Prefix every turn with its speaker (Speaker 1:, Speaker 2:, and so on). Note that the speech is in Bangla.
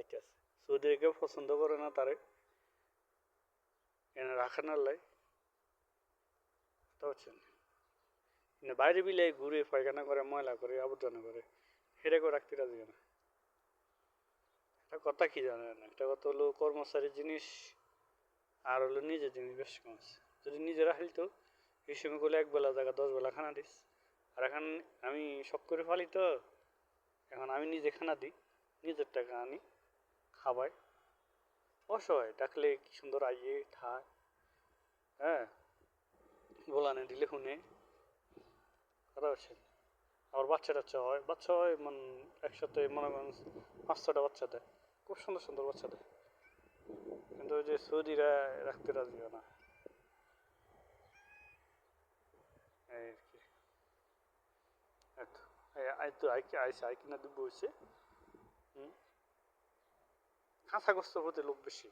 Speaker 1: আইতেছে। সৌদিরে কেউ পছন্দ করে না তারে এনে রাখে না লাই, বুঝছেন? বাইরে বিলে ঘুরে পায়খানা করে, ময়লা করে, আবর্জনা করে, হেরে করে রাখতে রাজি না। একটা কথা কি জানেন, একটা কথা হলো কর্মচারীর জিনিস আর হলো নিজের জিনিস বেশ কম আছে। যদি নিজেরা খেলতো এই সময় করলে 1 বেলা জায়গা 10 বেলা খানা দিস। আর এখন আমি শখ করে ফালি তো, এখন আমি নিজে খানা দিই, নিজের টাকা আনি খাবাই, অসহায় ডাকলে কি সুন্দর আইয়ে থাক, হ্যাঁ, বলানে দিলে শুনে, কথা হচ্ছে। আবার বাচ্চা টাচ্চা হয়, বাচ্চা হয় একসাথে মনে করেন 5-6টা বাচ্চা দেয়, খুব সুন্দর সুন্দর বাচ্চা দেয়। কিন্তু ওই যে সৌদিরা রাখতে রাজি হয় না, এই আর কি। এত আই তো আই আইসে আই কিনা দিব হয়েছে। খাঁচা গোস্ত প্রতি লোক বেশি।